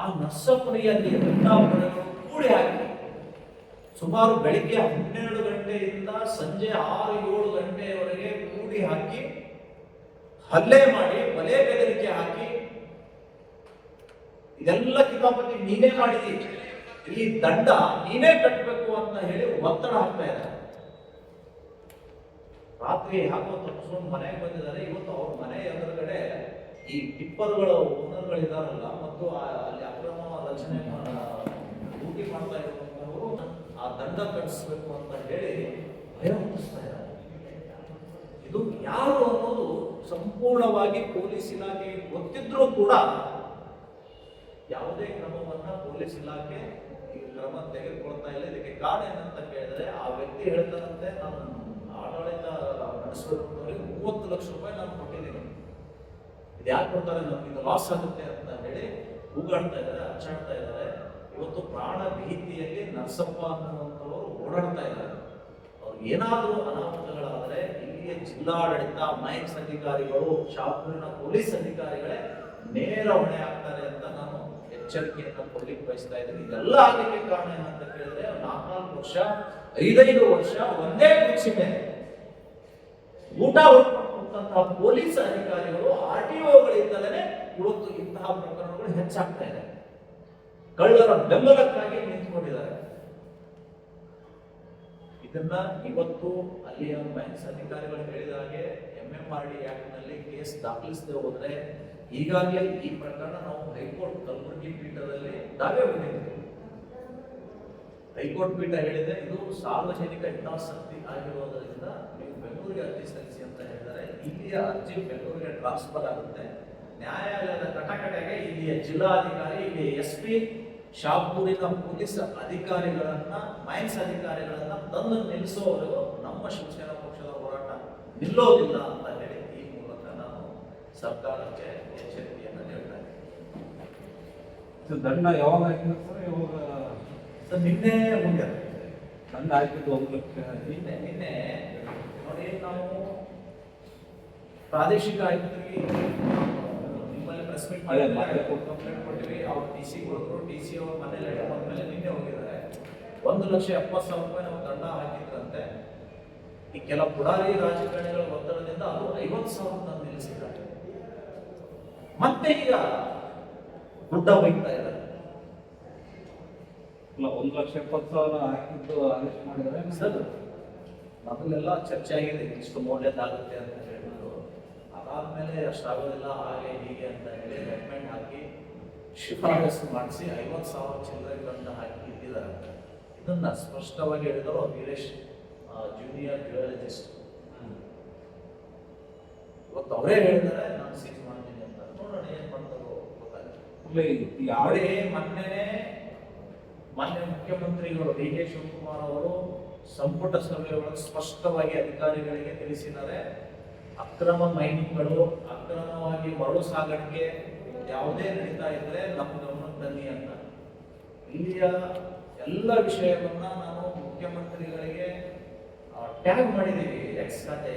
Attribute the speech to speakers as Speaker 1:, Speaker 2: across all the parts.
Speaker 1: ಆ ನರ್ಸಪುರಿಯಲ್ಲಿ ವೃಂದಾವನಗಳು ಕೂಡಿ ಹಾಕಿ ಸುಮಾರು ಬೆಳಿಗ್ಗೆ 12 ಗಂಟೆಯಿಂದ ಸಂಜೆ 6-7 ಗಂಟೆಯವರೆಗೆ ಕೂಡಿ ಹಾಕಿ ಹಲ್ಲೆ ಮಾಡಿ ಬಲೆ ಬೆದರಿಕೆ ಹಾಕಿ ಇದೆಲ್ಲ ಕಿತಾಪತಿ ನೀನೇ ಮಾಡಿದಿ, ಈ ದಂಡ ನೀನೇ ಕಟ್ಟಬೇಕು ಅಂತ ಹೇಳಿ ಒತ್ತಡ ಹಾಕ್ತಾ ಇದ್ದಾರೆ. ರಾತ್ರಿ ಹಾಕೋ ತಪ್ಪಿಸ್ಕೊಂಡು ಮನೆಗೆ ಬಂದಿದ್ದಾರೆ. ಇವತ್ತು ಅವ್ರ ಮನೆ ಎದುರುಗಡೆ ಈ ಟಿಪ್ಪರ್ಗಳ ಓನರ್ಗಳಿದಾರಲ್ಲ ಮತ್ತು ಅಲ್ಲಿ ಅಕ್ರಮ ರಚನೆ ಡ್ಯೂಟಿ ಮಾಡ್ತಾ ಇರುವಂತವರು ಆ ದಂಡ ಕಟ್ಟಿಸ್ಬೇಕು ಅಂತ ಹೇಳಿ ಭಯ ಹುಟ್ಟಿಸ್ತಾ ಇದ್ದಾರೆ. ಇದು ಯಾರು ಅನ್ನೋದು ಸಂಪೂರ್ಣವಾಗಿ ಪೊಲೀಸ್ ಇಲಾಖೆಗೆ ಗೊತ್ತಿದ್ರೂ ಕೂಡ ಯಾವುದೇ ಕ್ರಮವನ್ನ ಪೊಲೀಸ್ ಇಲಾಖೆ ಈ ಕ್ರಮ ತೆಗೆದುಕೊಳ್ತಾ ಇಲ್ಲ. ಇದಕ್ಕೆ ಕಾರಣ ಏನಂತ ಕೇಳಿದ್ರೆ ಆ ವ್ಯಕ್ತಿ ಹೇಳ್ತಾರಂತೆ, ನಾನು ಆಡಳಿತ ನಡೆಸಬೇಕು 30 ಲಕ್ಷ ರೂಪಾಯಿ ನಾನು ಕೊಟ್ಟಿದ್ದೀನಿ, ಇದು ಯಾಕೆ ಕೊಡ್ತಾರೆ, ನಮ್ಗೆ ಇದು ಲಾಸ್ ಆಗುತ್ತೆ ಅಂತ ಹೇಳಿ ಕೂಗಾಡ್ತಾ ಇದ್ದಾರೆ, ಅಚ್ಚಾಡ್ತಾ ಇದ್ದಾರೆ. ಇವತ್ತು ಪ್ರಾಣ ಭೀತಿಯಲ್ಲಿ ನರಸಪ್ಪ ಅನ್ನುವಂಥವರು ಓಡಾಡ್ತಾ ಇದ್ದಾರೆ. ಅವ್ರು ಏನಾದರೂ ಅನಾಹುತಗಳಾದರೆ ಇಲ್ಲಿಯ ಜಿಲ್ಲಾಡಳಿತ, ಮೈನ್ಸ್ ಅಧಿಕಾರಿಗಳು, ಶಾಪುರಿನ ಪೊಲೀಸ್ ಅಧಿಕಾರಿಗಳೇ ನೇರ ಹೊಣೆ ಆಗ್ತಾರೆ ಅಂತ ನಾನು ಎಚ್ಚರಿಕೆಯನ್ನು ಕೊಡ್ಲಿಕ್ಕೆ ಬಯಸ್ತಾ ಇದ್ದೀನಿ. ಇದೆಲ್ಲ ಆಗಲಿಕ್ಕೆ ಕಾರಣ ಏನಂತ ಕೇಳಿದ್ರೆ 4 ವರ್ಷ 5 ವರ್ಷ ಒಂದೇ ಕುರ್ಚಿ ಮೇಲೆ ಊಟ ಹೊರಟಂತಹ ಪೊಲೀಸ್ ಅಧಿಕಾರಿಗಳು RTOಗಳಿಂದಲೇ ಇವತ್ತು ಇಂತಹ ಪ್ರಕರಣಗಳು ಹೆಚ್ಚಾಗ್ತಾ ಇದೆ. ಕಳ್ಳರ ಬೆಂಬಲಕ್ಕಾಗಿ ನಿಂತುಕೊಂಡಿದ್ದಾರೆ. ಇದನ್ನ ಇವತ್ತು ಅಲ್ಲಿಯ ಮೈನ್ಸ್ ಅಧಿಕಾರಿಗಳು ಹೇಳಿದ ಹಾಗೆ MMRD ಆಕ್ಟ್ ನಲ್ಲಿ ಕೇಸ್ ದಾಖಲಿಸದೆ ಹೋದ್ರೆ ಈಗಾಗಲೇ ಈ ಪ್ರಕರಣ ನಾವು ಹೈಕೋರ್ಟ್ ಕಲಬುರಗಿ ಪೀಠದಲ್ಲಿ ದಾವೆ ಹೊಂದಿದ್ದೇವೆ. ಹೈಕೋರ್ಟ್ ಪೀಠ ಹೇಳಿದೆ ಇದು ಸಾರ್ವಜನಿಕ ಹಿತಾಸಕ್ತಿ ಆಗಿರುವುದರಿಂದ ನೀವು ಬೆಂಗಳೂರಿಗೆ ಅರ್ಜಿ ಸಲ್ಲಿಸಿ ಅಂತ ಹೇಳಿದರೆ ಇಲ್ಲಿಯ ಅರ್ಜಿ ಬೆಂಗಳೂರಿಗೆ ಟ್ರಾನ್ಸ್ಫರ್ ಆಗುತ್ತೆ. ನ್ಯಾಯಾಲಯದ ಕಟಕಟೆಗೆ ಇಲ್ಲಿಯ ಜಿಲ್ಲಾಧಿಕಾರಿ, ಇಲ್ಲಿ SP, ಶಾಪುರಿನ ಪೊಲೀಸ್ ಅಧಿಕಾರಿಗಳನ್ನ, ಮೈನ್ಸ್ ಅಧಿಕಾರಿಗಳನ್ನ ತಂದು ನಿಲ್ಲಿಸುವವರೆಗೂ ನಮ್ಮ ಶಿವಸೇನಾ ಪಕ್ಷದ ಹೋರಾಟ ನಿಲ್ಲೋದಿಲ್ಲ ಅಂತ ಹೇಳಿ ಈ ಮೂಲಕ ನಾನು ಸರ್ಕಾರಕ್ಕೆ ಎಚ್ಚರಿಕೆಯನ್ನು ನೀಡ್ತಾ ಇದ್ದೀನಿ.
Speaker 2: ದಂಡ ಯಾವಾಗ ಹಾಕಿದ್ರು ಸರ್? ಯಾವಾಗ
Speaker 1: ಸರ್? ನಿನ್ನೆ ಮುಗಿದ
Speaker 2: ದಂಡ ಹಾಕಿದ್ದು 1 ಲಕ್ಷ.
Speaker 1: ನಿನ್ನೆ ನೋಡಿ, ನಾವು ಪ್ರಾದೇಶಿಕ ಆಯುಕ್ತರಿಗೆ ನಿಮ್ಮಲ್ಲಿ ಪ್ರೆಸ್ ಮೀಟ್ ಕಂಪ್ಲೇಂಟ್ ಕೊಟ್ಟಿವಿ. ಅವ್ರು TC ಕೊಟ್ಟರು. TC ಅವ್ರ ಮನೇಲಿ ಬಂದ್ಮೇಲೆ ನಿನ್ನೆ ಹೋಗಿದ್ದಾರೆ. 1,70,000 ರೂಪಾಯಿ ನಾವು ದಂಡ ಹಾಕಿದ್ರಂತೆ. ಈ ಕೆಲ ಪುಡಾರಿ ರಾಜಕಾರಣಿಗಳ ಒತ್ತಡದಿಂದ ಅದು 50,000 ನಿಲ್ಲಿಸಿದ್ದಾರೆ. ಮತ್ತೆ ಈಗ ಗುಡ್ಡ ಬೈತಾ ಇದ್ದಾರೆ.
Speaker 2: 1,70,000 ಹಾಕಿದ್ದು ಆದೇಶ ಮಾಡಿದರೆ
Speaker 1: ಸರ್, ಮೊದಲೆಲ್ಲ ಚರ್ಚೆ ಆಗಿದೆ ಇಷ್ಟು ಮೌಲ್ಯದಾಗುತ್ತೆ ಅಂತ ಹೇಳಿದ್ರು. ಅದಾದ್ಮೇಲೆ ಅಷ್ಟಾಗೋದಿಲ್ಲ, ಹಾಗೆ ಹೀಗೆ ಅಂತ ಹೇಳಿ ರೆಕಮೆಂಡ್ ಹಾಕಿ ಶಿಫಾರಸು ಮಾಡಿಸಿ 50,000 ಚಿಲ್ಲರೆ ದಂಡ ಹಾಕಿ ಇಟ್ಟಿದ್ದಾರೆ. ಇದನ್ನ ಸ್ಪಷ್ಟವಾಗಿ ಹೇಳಿದರು ವೀರೇಶ್, ಜೂನಿಯರ್ ಜಿಯಾಲಜಿಸ್ಟ್. ಇವತ್ತು ಅವರೇ ಹೇಳಿದ್ದಾರೆ ನಾನು ಸೀಸ್ ಮಾಡ್ತೀನಿ ಅಂತ. ನೋಡೋಣ ಏನ್ ಮಾಡ್ತಾರೋ ಗೊತ್ತಾಗುತ್ತೆ. ಅವರೇ ಮಾನ್ಯ ಮುಖ್ಯಮಂತ್ರಿಗಳು DK ಶಿವಕುಮಾರ್ ಅವರು ಸಂಪುಟ ಸಭೆಯೊಳಗೆ ಸ್ಪಷ್ಟವಾಗಿ ಅಧಿಕಾರಿಗಳಿಗೆ ತಿಳಿಸಿದ್ದಾರೆ, ಅಕ್ರಮ ಮೈನಿಂಗ್ಗಳು, ಅಕ್ರಮವಾಗಿ ಮರಳು ಸಾಗಾಣಿಕೆ ಯಾವುದೇ ನಡೀತಾ ಇದ್ರೆ ನಮ್ಮ ಗಮನಕ್ಕೆ ತನ್ನಿ ಅಂತ. ಇಲ್ಲಿಯ ಎಲ್ಲ ವಿಷಯವನ್ನ ನಾನು ಮುಖ್ಯಮಂತ್ರಿಗಳಿಗೆ ಟ್ಯಾಗ್ ಮಾಡಿದ್ದೀವಿ ಎಕ್ಸ್ ಖಾತೆ.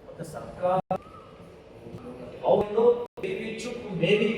Speaker 1: ಮತ್ತೆ ಸರ್ಕಾರ ಅವರು ಚುಪ್ ಮೇರಿ